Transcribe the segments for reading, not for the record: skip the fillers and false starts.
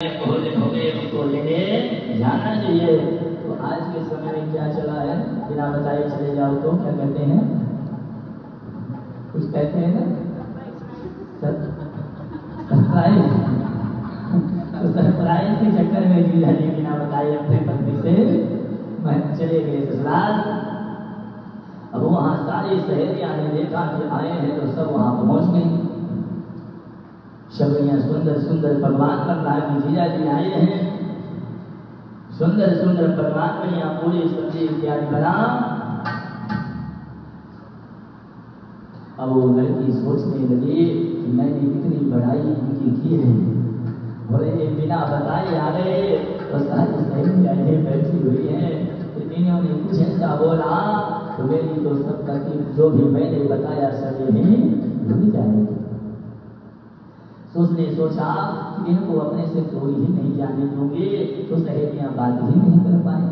बहुत दिन हो गए उनको लेने जाना चाहिए। तो आज के समय में क्या चला है, बिना बताए चले जाओ तो क्या कहते हैं, कुछ कहते हैं ना, सरप्राइज। तो सरप्राइज के चक्कर में जीजा जी बिना बताए अपने पत्नी से चले गए ससुराल। अब वहां सारी सहेलियां ने देखा कि आए हैं तो सब वहां पहुंच गई। शबरियां सुंदर सुंदर पकवान बन रहा है कि जीजा जी आए हैं, सुंदर सुंदर पकवान बनिया पूरी सब्जी इत्यादि बना। अब वो लड़की सोचने लगी कि मैंने इतनी बड़ाई इनकी की है और ये बिना बताए आ गए तो सारी सहेलियां बैठी हुई है। इन्होंने कुछ ऐसा बोला तो मेरी तो सब तकलीफ जो भी मैंने बताया सब यही भूल जाएगी। तो उसने सोचा कि इनको अपने से कोई ही नहीं जाने दूंगी तो सहेलियां बात ही नहीं कर पाए।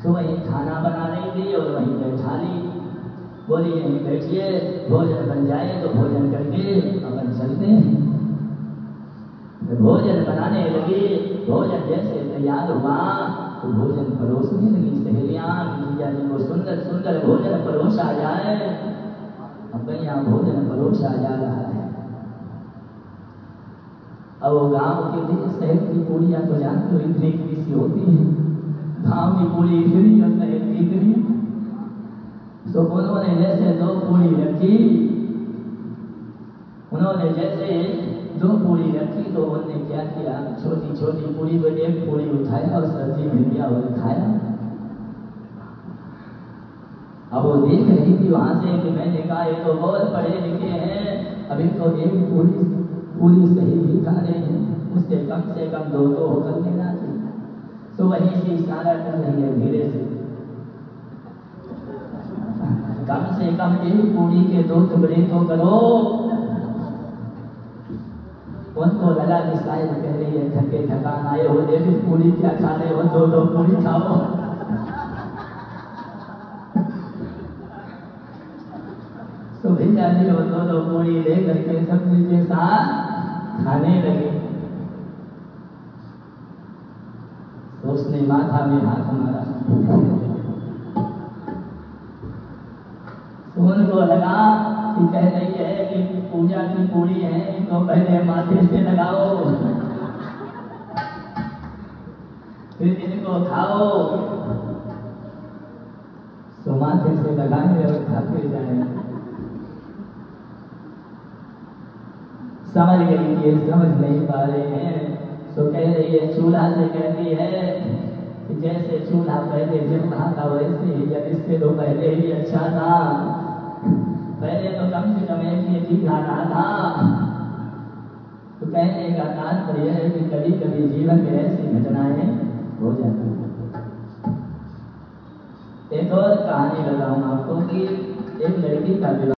तो वहीं खाना बना रही थी और वहीं बैठा ली, बोली यहीं बैठिए, भोजन बन जाए तो भोजन करके अपन चलते हैं। भोजन बनाने लगी, भोजन जैसे तैयार हुआ तो भोजन परोसने लगी सहेलियां। जीजा जी को सुंदर सुंदर भोजन परोसा जाए। अब यहाँ भोजन परोसा जा रहा है। अब वो गांव के लिए शहर की पूड़ियां तो जानते हो इतनी कृषि होती है, गांव की पूड़ी इतनी और शहर की इतनी। तो उन्होंने जैसे दो पूड़ी रखी, उन्होंने जैसे दो पूड़ी रखी तो उन्होंने क्या किया, छोटी छोटी पूड़ी को एक पूड़ी उठाया और सब्जी में दिया और खाया। अब वो देख रही थी वहां से कि मैंने कहा ये तो बहुत पढ़े लिखे हैं, अभी तो एक पूरी सही भी खा रहे हैं, उससे कम दो तो होकर लेना चाहिए। तो वहीं से इशारा कर रही है धीरे से, कम से कम एक पूरी के दो टुकड़े तो करो। उनको लगा कि शायद कह रही है थके थकान आए हो, देखो पूरी क्या खा रहे हो, दो दो पूरी खाओ। तो भैया जी वो दो दो पूरी ले करके सब्जी के साथ खाने लगे। तो उसने माथा में हाथ मारा, तो उनको लगा कि कह रही है कि पूजा की पूरी है तो पहले माथे से लगाओ फिर इनको खाओ। तो माथे से लगाए और खाते जाए। समझ गई ये समझ नहीं पा रहे हैं। तो कह रही है चूल्हा से कहती है कि जैसे चूल्हा पहले जल रहा था वैसे ही, जब इससे तो पहले ही अच्छा था, पहले तो कम से कम एक ही खा रहा था। तो कहने का तात्पर्य है कि कभी कभी जीवन में ऐसी घटनाएं हो जाती है। एक और कहानी बताऊं आपको कि एक लड़की का